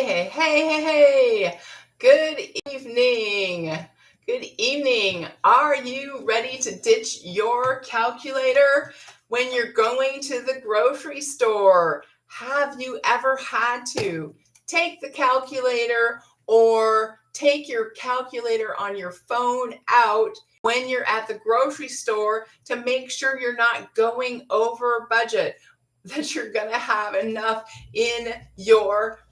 Hey. Good evening. Good evening. Are you ready to ditch your calculator when you're going to the grocery store? Have you ever had to take the calculator or take your calculator on your phone out when you're at the grocery store to make sure you're not going over budget, that you're going to have enough in your bank?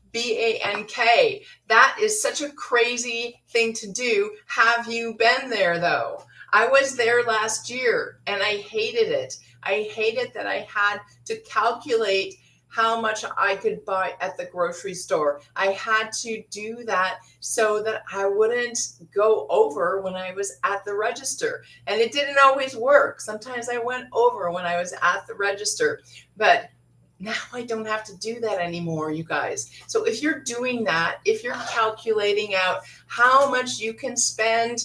That is such a crazy thing to do. Have you been there though? I was there last year and I hated it. I hated that I had to calculate how much I could buy at the grocery store. I had to do that so that I wouldn't go over when I was at the register. And it didn't always work. Sometimes I went over when I was at the register, but now I don't have to do that anymore, you guys. So if you're doing that, if you're calculating out how much you can spend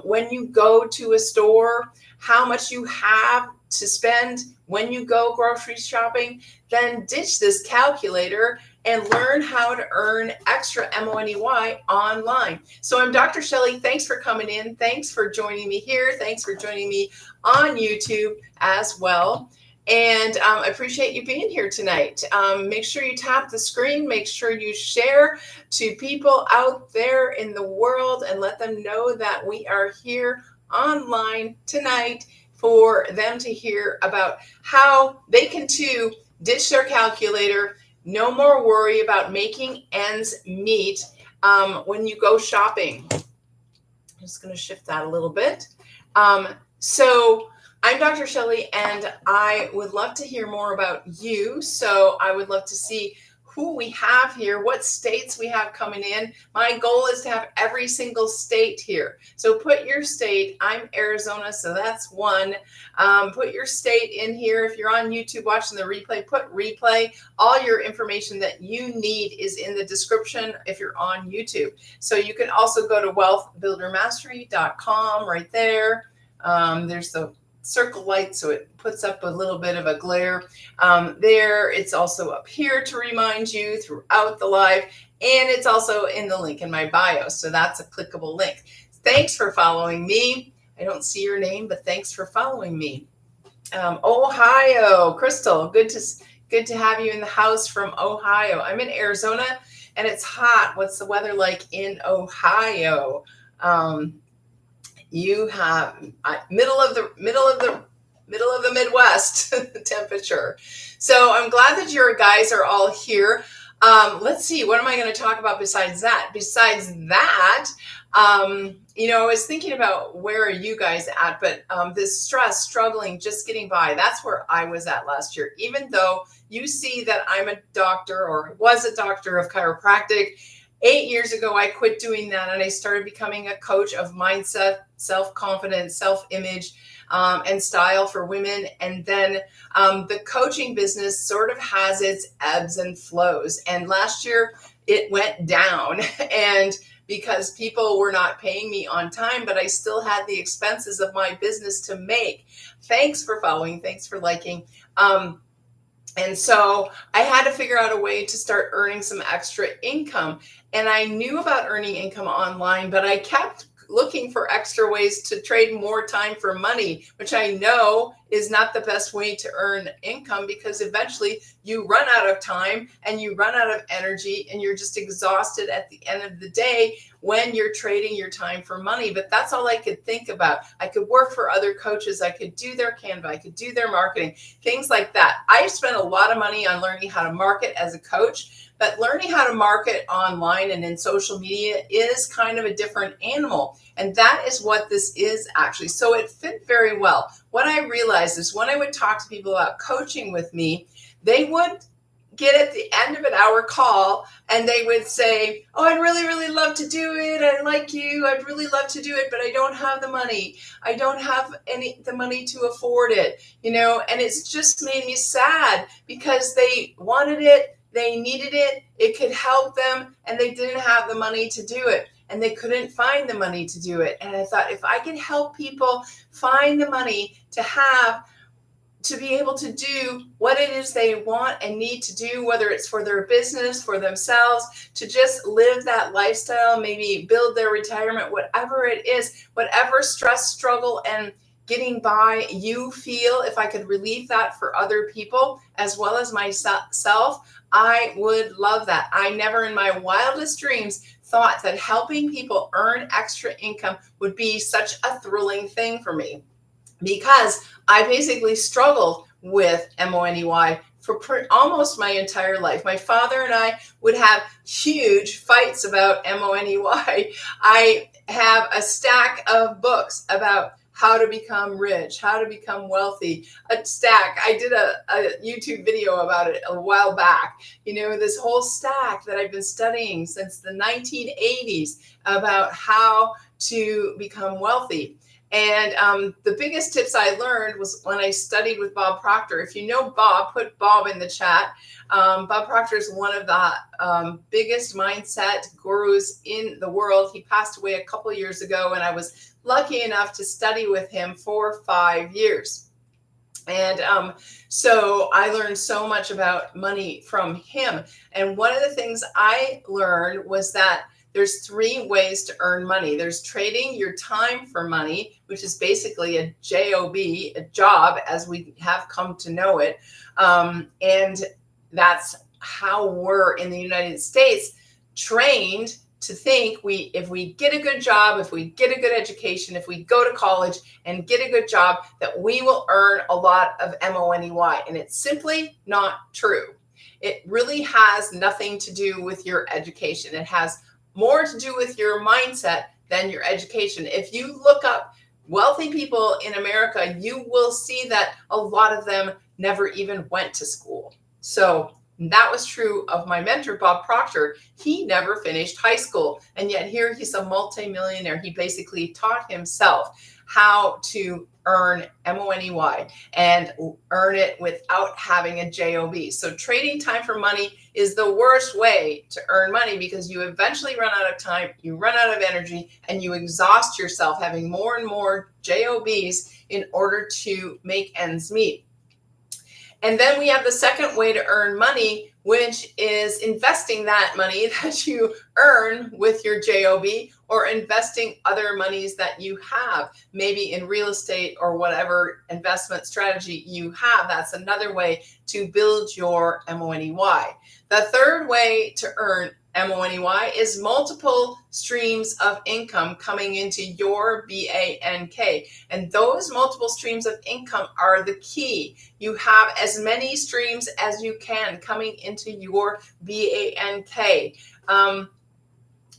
when you go to a store, how much you have to spend when you go grocery shopping, then ditch this calculator and learn how to earn extra money online. So I'm Dr. Shelley. Thanks for coming in. Thanks for joining me here. Thanks for joining me on YouTube as well. And I appreciate you being here tonight. Make sure you tap the screen. Make sure you share to people out there in the world and let them know that we are here online tonight for them to hear about how they can too ditch their calculator. No more worry about making ends meet when you go shopping. I'm just going to shift that a little bit. So I'm Dr. Shelley, and I would love to hear more about you. So I would love to see who we have here, what states we have coming in. My goal is to have every single state here. So put your state. I'm Arizona, so that's one. Put your state in here. If you're on YouTube watching the replay, put replay. All your information that you need is in the description if you're on YouTube. So you can also go to wealthbuildermastery.com right there. There's the circle light, so it puts up a little bit of a glare there. It's also up here to remind you throughout the live, and it's also in the link in my bio, so that's a clickable link. Thanks for following me. I don't see your name, but thanks for following me. Ohio, Crystal, good to have you in the house from Ohio. I'm in Arizona and it's hot. What's the weather like in Ohio? You have middle of the Midwest temperature. So I'm glad that your guys are all here. Let's see, what am I going to talk about besides that? I was thinking about where are you guys at, but this stress, struggling, just getting by, that's where I was at last year. Even though you see that I'm a doctor or was a doctor of chiropractic, 8 years ago, I quit doing that and I started becoming a coach of mindset, self-confidence, self-image, and style for women. And then the coaching business sort of has its ebbs and flows. And last year it went down and because people were not paying me on time, but I still had the expenses of my business to make. Thanks for following. Thanks for liking. And so I had to figure out a way to start earning some extra income. And I knew about earning income online, but I kept looking for extra ways to trade more time for money, which I know is not the best way to earn income because eventually you run out of time and you run out of energy and you're just exhausted at the end of the day when you're trading your time for money. But that's all I could think about. I could work for other coaches. I could do their Canva. I could do their marketing, things like that. I spent a lot of money on learning how to market as a coach, but learning how to market online and in social media is kind of a different animal. And that is what this is actually. So it fit very well. What I realized is when I would talk to people about coaching with me, they would get at the end of an hour call and they would say, oh, I'd really love to do it. I like you. I'd really love to do it, but I don't have the money. I don't have the money to afford it, and it's just made me sad because they wanted it. They needed it. It could help them and they didn't have the money to do it. And they couldn't find the money to do it. And I thought if I could help people find the money to to be able to do what it is they want and need to do, whether it's for their business, for themselves, to just live that lifestyle, maybe build their retirement, whatever it is, whatever stress, struggle, and getting by you feel, if I could relieve that for other people as well as myself, I would love that. I never in my wildest dreams thought that helping people earn extra income would be such a thrilling thing for me, because I basically struggled with money for almost my entire life. My father and I would have huge fights about money. I have a stack of books about how to become rich, how to become wealthy, a stack. I did a YouTube video about it a while back. This whole stack that I've been studying since the 1980s about how to become wealthy. And the biggest tips I learned was when I studied with Bob Proctor. If you know Bob, put Bob in the chat. Bob Proctor is one of the biggest mindset gurus in the world. He passed away a couple years ago, and I was lucky enough to study with him for 5 years. And so I learned so much about money from him. And one of the things I learned was that there's 3 ways to earn money. There's trading your time for money, which is basically a job, a job as we have come to know it. And that's how we're in the United States trained to think if we get a good job, if we get a good education, if we go to college and get a good job, that we will earn a lot of money. And it's simply not true. It really has nothing to do with your education. It has more to do with your mindset than your education. If you look up wealthy people in America, you will see that a lot of them never even went to school. So that was true of my mentor, Bob Proctor. He never finished high school, and yet here he's a multimillionaire. He basically taught himself how to earn money and earn it without having a job. So trading time for money is the worst way to earn money, because you eventually run out of time, you run out of energy, and you exhaust yourself having more and more jobs in order to make ends meet. And then we have the second way to earn money, which is investing that money that you earn with your job, or investing other monies that you have, maybe in real estate or whatever investment strategy you have. That's another way to build your money. The third way to earn money is multiple streams of income coming into your bank. And those multiple streams of income are the key. You have as many streams as you can coming into your bank.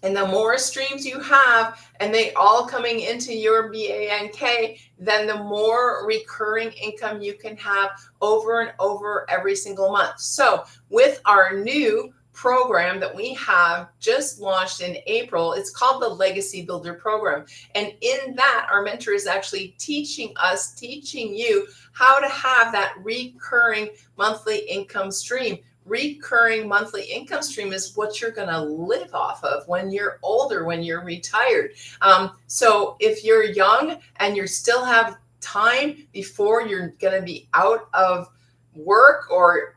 And the more streams you have, and they all coming into your bank, then the more recurring income you can have over and over every single month. So with our new program that we have just launched in April, it's called the Legacy Builder Program. And in that, our mentor is actually teaching you how to have that recurring monthly income stream. Recurring monthly income stream is what you're going to live off of when you're older, when you're retired. So if you're young and you still have time before you're going to be out of work or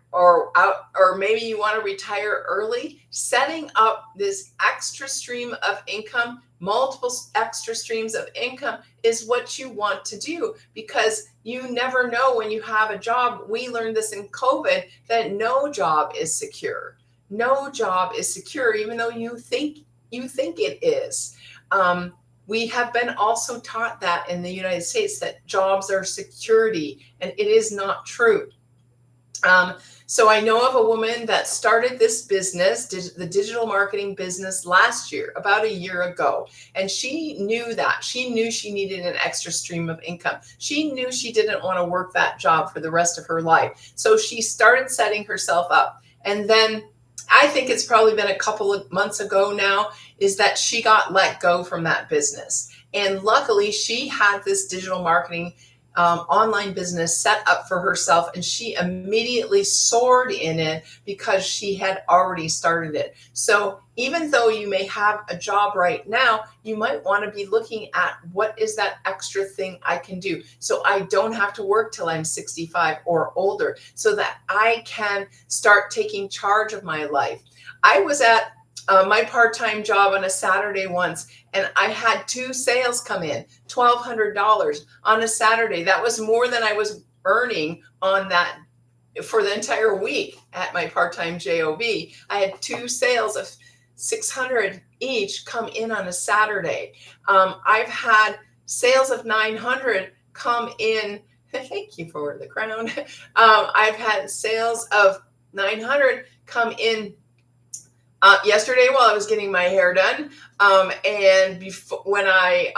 maybe you want to retire early, setting up this extra stream of income, multiple extra streams of income, is what you want to do, because you never know when you have a job. We learned this in COVID, that no job is secure. No job is secure, even though you think it is. We have been also taught that in the United States, that jobs are security, and it is not true. So I know of a woman that started this business, the digital marketing business, last year, about a year ago. And she knew that. She knew she needed an extra stream of income. She knew she didn't want to work that job for the rest of her life. So she started setting herself up. And then I think it's probably been a couple of months ago now, is that she got let go from that business. And luckily, she had this digital marketing online business set up for herself, and she immediately soared in it because she had already started it. So even though you may have a job right now, you might want to be looking at what is that extra thing I can do so I don't have to work till I'm 65 or older, so that I can start taking charge of my life. I was at my part-time job on a Saturday once, and I had 2 sales come in, $1,200 on a Saturday. That was more than I was earning on that for the entire week at my part-time job. I had 2 sales of 600 each come in on a Saturday. I've had sales of 900 come in. Thank you for the crown. I've had sales of 900 come in yesterday while I was getting my hair done, and before when I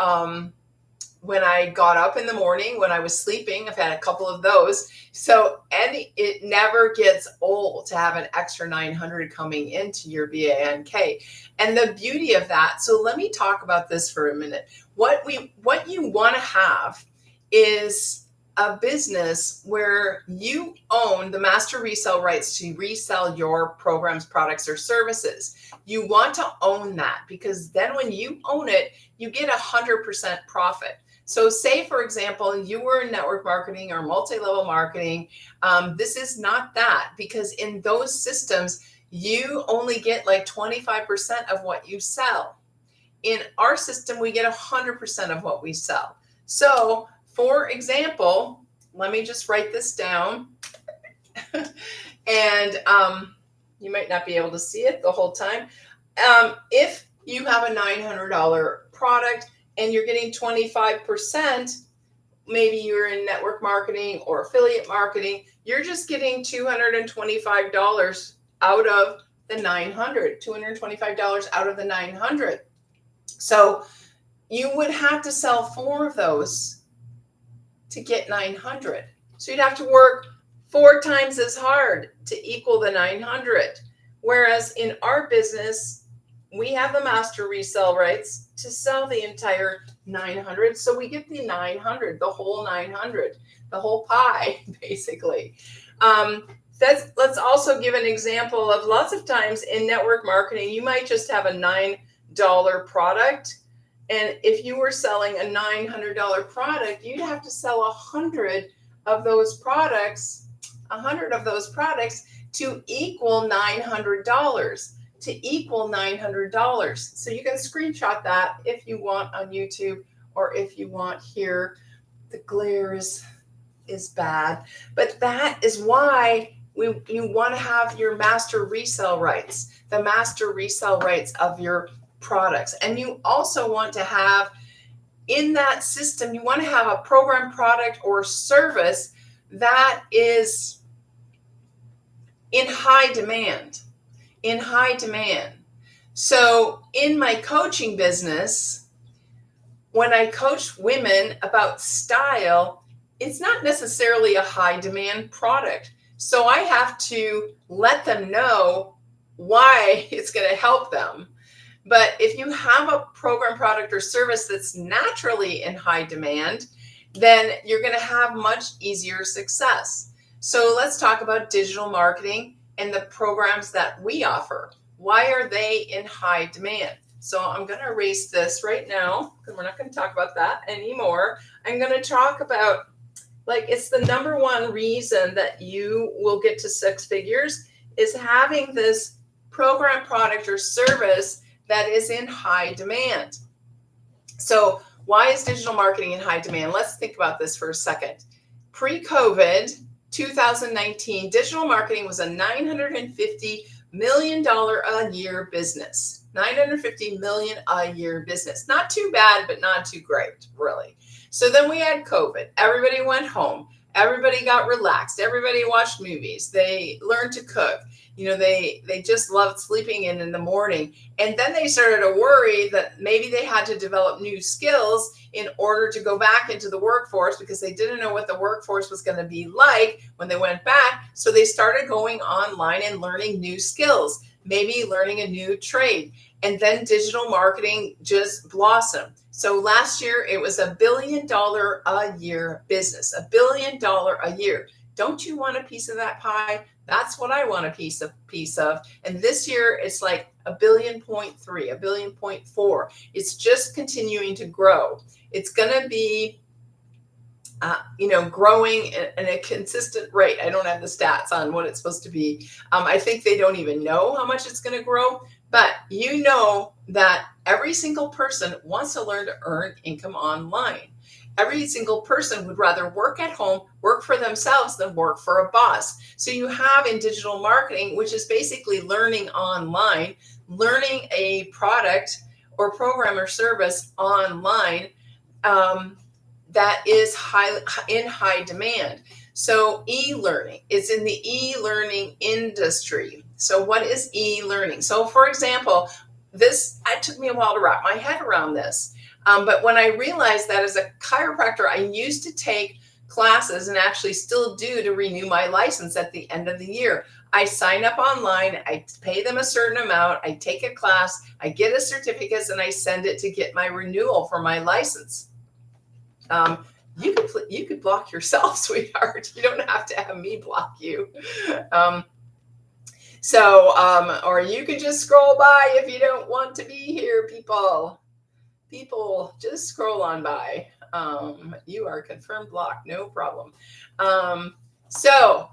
got up in the morning when I was sleeping. I've had a couple of those. So, and it never gets old to have an extra 900 coming into your BANK. And the beauty of that, so let me talk about this for a minute. What you want to have is a business where you own the master resale rights to resell your programs, products, or services. You want to own that, because then when you own it, you get 100% profit. So say, for example, you were in network marketing or multi-level marketing. This is not that, because in those systems, you only get like 25% of what you sell. In our system, we get 100% of what we sell. So for example, let me just write this down. And you might not be able to see it the whole time. If you have a $900 product and you're getting 25%, maybe you're in network marketing or affiliate marketing, you're just getting $225 out of the 900, $225 out of the 900. So you would have to sell 4 of those to get 900. So you'd have to work 4 times as hard to equal the 900. Whereas in our business, we have the master resale rights to sell the entire 900. So we get the 900, the whole 900, the whole pie, basically. Let's also give an example of lots of times in network marketing, you might just have a $9 product. And if you were selling a $900 product, you'd have to sell 100 of those products to equal $900. To equal $900. So you can screenshot that if you want on YouTube, or if you want here. The glare is bad, but that is why you want to have your master resale rights, the master resale rights of your products. And you also want to have in that system, you want to have a program, product, or service that is in high demand. So in my coaching business, when I coach women about style, it's not necessarily a high demand product. So I have to let them know why it's going to help them. But if you have a program, product, or service that's naturally in high demand, then you're going to have much easier success. So let's talk about digital marketing and the programs that we offer. Why are they in high demand? So I'm going to erase this right now, because we're not going to talk about that anymore. I'm going to talk about, like, it's the number one reason that you will get to 6 figures is having this program, product, or service that is in high demand. So why is digital marketing in high demand? Let's think about this for a second. Pre-COVID, 2019, digital marketing was a $950 million a year business. $950 million a year business. Not too bad, but not too great, really. So then we had COVID. Everybody went home. Everybody got relaxed. Everybody watched movies. They learned to cook. They just loved sleeping in the morning. And then they started to worry that maybe they had to develop new skills in order to go back into the workforce, because they didn't know what the workforce was going to be like when they went back. So they started going online and learning new skills. maybe learning a new trade. And then digital marketing just blossomed. So last year it was $1 billion a year business, $1 billion a year. Don't you want a piece of that pie? That's what I want a piece of. And this year it's like $1.3 billion, $1.4 billion. It's just continuing to grow. It's going to be growing at a consistent rate. I don't have the stats on what it's supposed to be. I think they don't even know how much it's going to grow, but you know that every single person wants to learn to earn income online. Every single person would rather work at home, work for themselves than work for a boss. So you have in digital marketing, which is basically learning online, learning a product or program or service online, that is in high demand. So e-learning is in the e-learning industry. So what is e-learning? So for example, it took me a while to wrap my head around this. But when I realized that as a chiropractor, I used to take classes and actually still do to renew my license at the end of the year. I sign up online, I pay them a certain amount, I take a class, I get a certificate, and I send it to get my renewal for my license. You could block yourself, sweetheart. You don't have to have me block you. Or you can just scroll by if you don't want to be here, people. People, just scroll on by. You are confirmed blocked, no problem. So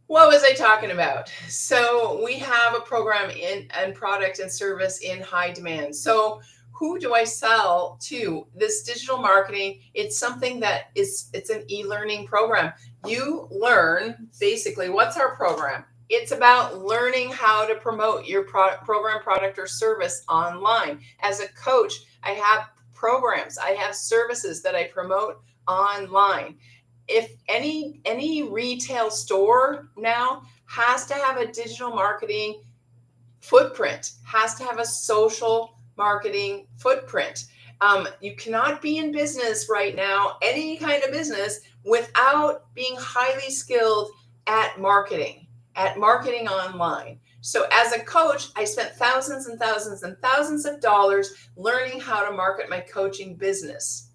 what was I talking about? So we have a program and product and service in high demand. So who do I sell to? This digital marketing, it's something that it's an e-learning program. You learn, basically, what's our program? It's about learning how to promote your program, product, or service online. As a coach, I have programs, I have services that I promote online. If any retail store now has to have a digital marketing footprint, has to have a social marketing footprint. You cannot be in business right now, any kind of business, without being highly skilled at marketing online. So as a coach, I spent thousands and thousands and thousands of dollars learning how to market my coaching business.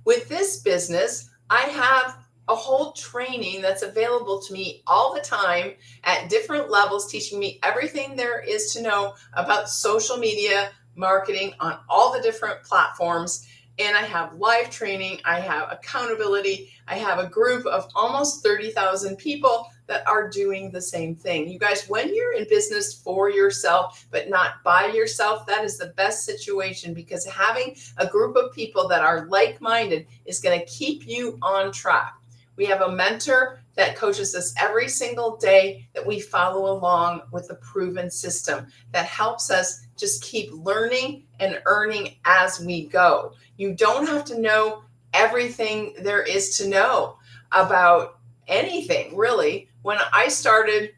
With this business, I have a whole training that's available to me all the time at different levels, teaching me everything there is to know about social media marketing on all the different platforms. And I have live training, I have accountability, I have a group of almost 30,000 people that are doing the same thing. You guys, when you're in business for yourself, but not by yourself, that is the best situation, because having a group of people that are like-minded is going to keep you on track. We have a mentor that coaches us every single day that we follow along with a proven system that helps us just keep learning and earning as we go. You don't have to know everything there is to know about anything, really. When I started,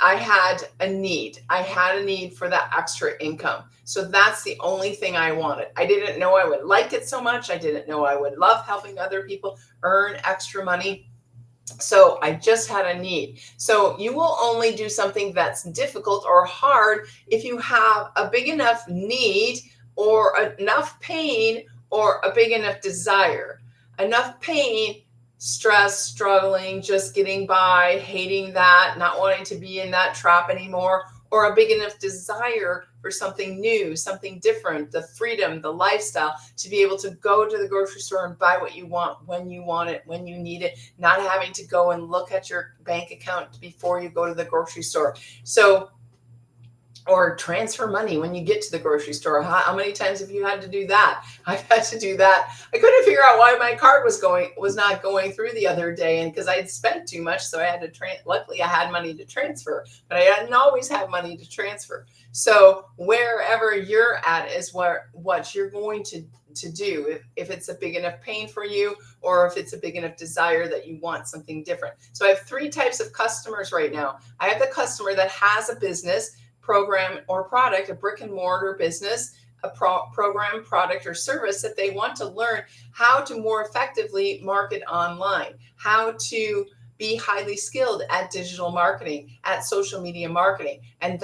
I had a need. I had a need for that extra income. So that's the only thing I wanted. I didn't know I would like it so much. I didn't know I would love helping other people earn extra money. So I just had a need. So you will only do something that's difficult or hard if you have a big enough need or enough pain or a big enough desire. Enough pain, stress, struggling, just getting by, hating that, not wanting to be in that trap anymore, or a big enough desire for something new, something different, the freedom, the lifestyle, to be able to go to the grocery store and buy what you want, when you need it, not having to go and look at your bank account before you go to the grocery store. So, or transfer money when you get to the grocery store. How many times have you had to do that? I've had to do that. I couldn't figure out why my card was not going through the other day, and because I had spent too much, so I had to luckily I had money to transfer, but I didn't always have money to transfer. So wherever you're at is what you're going to do, if it's a big enough pain for you, or if it's a big enough desire that you want something different. So I have three types of customers right now. I have the customer that has a business, program, or product, a brick and mortar business, a program, product, or service that they want to learn how to more effectively market online, how to be highly skilled at digital marketing, at social media marketing. And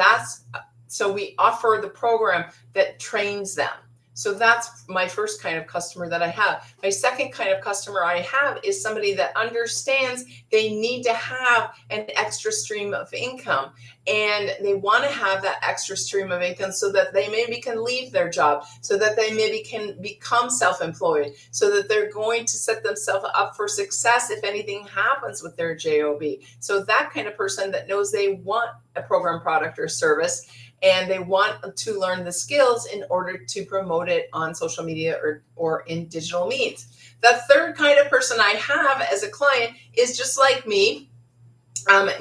so we offer the program that trains them. So that's my first kind of customer that I have. My second kind of customer I have is somebody that understands they need to have an extra stream of income, and they want to have that extra stream of income so that they maybe can leave their job, so that they maybe can become self-employed, so that they're going to set themselves up for success if anything happens with their job. So that kind of person that knows they want a program, product, or service, and they want to learn the skills in order to promote it on social media or in digital means. The third kind of person I have as a client is just like me,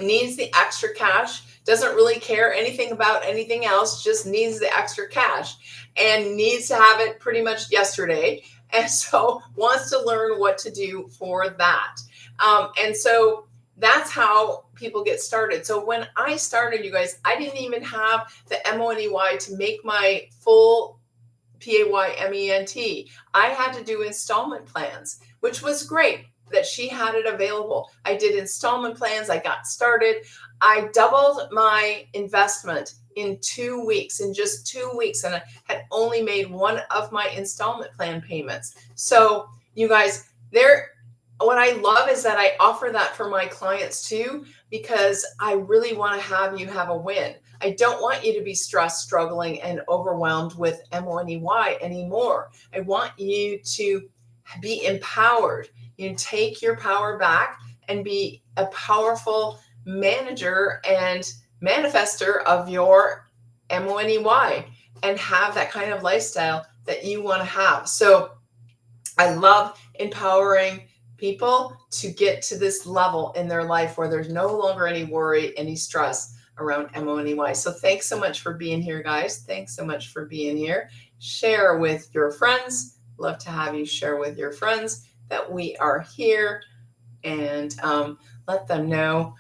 needs the extra cash, doesn't really care anything about anything else, just needs the extra cash and needs to have it pretty much yesterday. And so wants to learn what to do for that. And so that's how people get started. So when I started, you guys, I didn't even have the MONEY to make my full PAYMENT. I had to do installment plans, which was great that she had it available. I did installment plans. I got started. I doubled my investment in 2 weeks, in just 2 weeks, and I had only made one of my installment plan payments. So you guys, what I love is that I offer that for my clients too, because I really want to have you have a win. I don't want you to be stressed, struggling, and overwhelmed with MONEY anymore. I want you to be empowered. You take your power back and be a powerful manager and manifester of your MONEY and have that kind of lifestyle that you want to have. So I love empowering people to get to this level in their life where there's no longer any worry, any stress around MONEY. So thanks so much for being here, guys. Thanks so much for being here. Share with your friends. Love to have you share with your friends that we are here, and let them know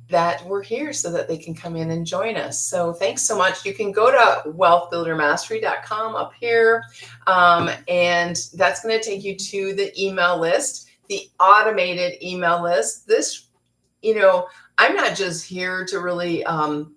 that we're here so that they can come in and join us. So thanks so much. You can go to wealthbuildermastery.com up here, and that's going to take you to the email list, the automated email list. This, I'm not just here to really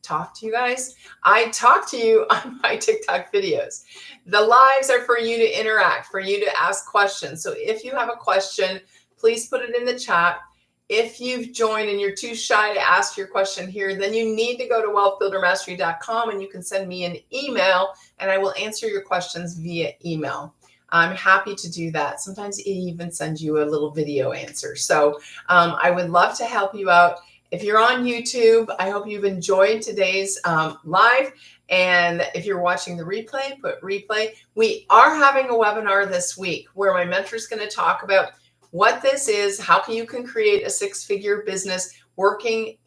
talk to you guys. I talk to you on my TikTok videos. The lives are for you to interact, for you to ask questions. So if you have a question, please put it in the chat. If you've joined and you're too shy to ask your question here, then you need to go to wealthbuildermastery.com and you can send me an email and I will answer your questions via email. I'm happy to do that. Sometimes it even sends you a little video answer. So I would love to help you out. If you're on YouTube, I hope you've enjoyed today's live. And if you're watching the replay, put replay. We are having a webinar this week where my mentor is going to talk about what this is, how you can create a six-figure business working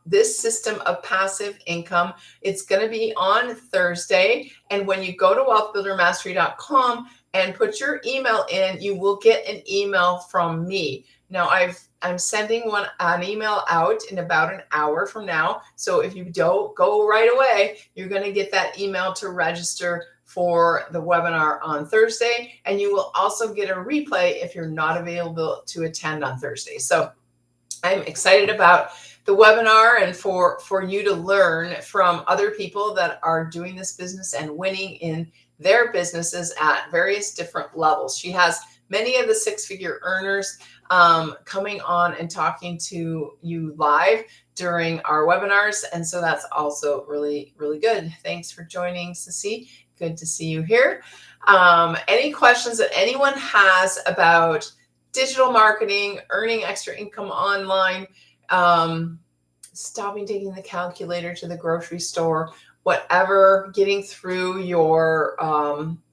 this system of passive income. It's going to be on Thursday. And when you go to wealthbuildermastery.com and put your email in, you will get an email from me. Now, I'm sending an email out in about an hour from now. So if you don't go right away, you're going to get that email to register for the webinar on Thursday. And you will also get a replay if you're not available to attend on Thursday. So I'm excited about the webinar and for you to learn from other people that are doing this business and winning in their businesses at various different levels. She has many of the six-figure earners coming on and talking to you live during our webinars. And so that's also really, really good. Thanks for joining, Sissy. Good to see you here. Any questions that anyone has about digital marketing, earning extra income online, stopping taking the calculator to the grocery store, whatever, getting through your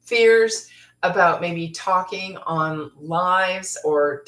fears about maybe talking on lives or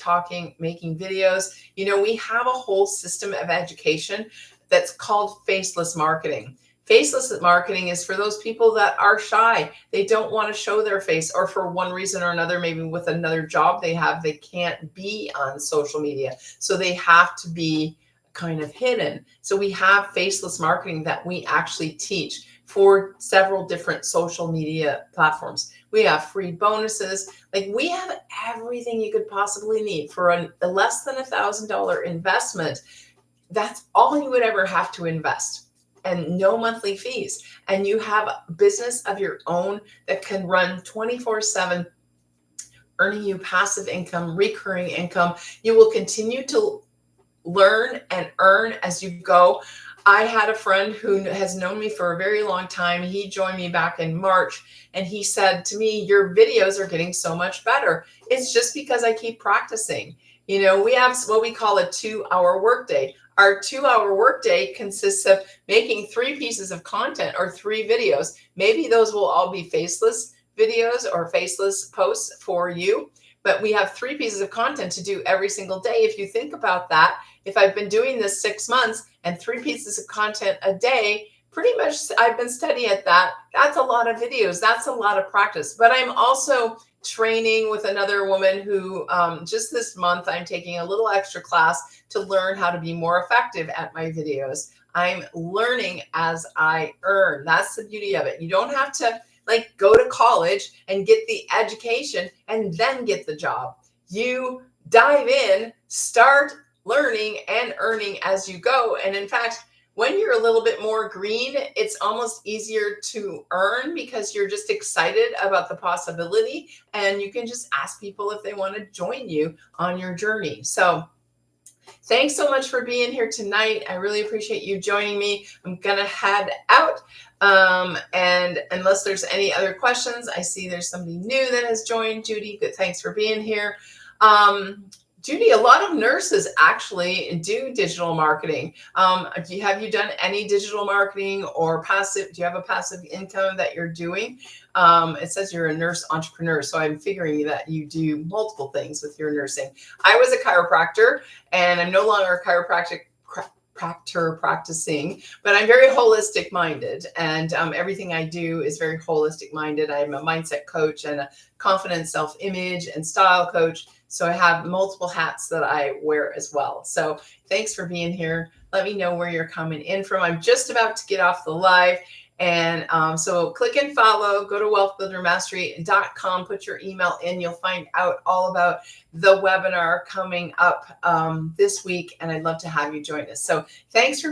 making videos. We have a whole system of education that's called faceless marketing. Faceless marketing is for those people that are shy. They don't want to show their face, or for one reason or another, maybe with another job they have, they can't be on social media. So they have to be kind of hidden. So we have faceless marketing that we actually teach for several different social media platforms. We have free bonuses. Like, we have everything you could possibly need for a less than $1,000 investment. That's all you would ever have to invest, and no monthly fees. And you have a business of your own that can run 24/7, earning you passive income, recurring income. You will continue to learn and earn as you go. I had a friend who has known me for a very long time. He joined me back in March, and he said to me, "Your videos are getting so much better." It's just because I keep practicing. We have what we call a 2-hour workday. Our 2-hour workday consists of making 3 pieces of content or 3 videos. Maybe those will all be faceless videos or faceless posts for you, but we have 3 pieces of content to do every single day. If you think about that, if I've been doing this 6 months and 3 pieces of content a day, pretty much I've been steady at that. That's a lot of videos. That's a lot of practice. But I'm also training with another woman who just this month, I'm taking a little extra class to learn how to be more effective at my videos. I'm learning as I earn. That's the beauty of it. You don't have to go to college and get the education and then get the job. You dive in, start learning and earning as you go. And in fact, when you're a little bit more green, it's almost easier to earn because you're just excited about the possibility, and you can just ask people if they want to join you on your journey. So thanks so much for being here tonight. I really appreciate you joining me. I'm going to head out. And unless there's any other questions, I see there's somebody new that has joined. Judy, good. Thanks for being here. Judy, a lot of nurses actually do digital marketing. Have you done any digital marketing or passive? Do you have a passive income that you're doing? It says you're a nurse entrepreneur, so I'm figuring that you do multiple things with your nursing. I was a chiropractor, and I'm no longer a chiropractor practicing, but I'm very holistic minded, and everything I do is very holistic minded. I'm a mindset coach and a confidence, self-image, and style coach. So I have multiple hats that I wear as well. So thanks for being here. Let me know where you're coming in from. I'm just about to get off the live. And so click and follow, go to wealthbuildermastery.com, put your email in. You'll find out all about the webinar coming up this week. And I'd love to have you join us. So thanks for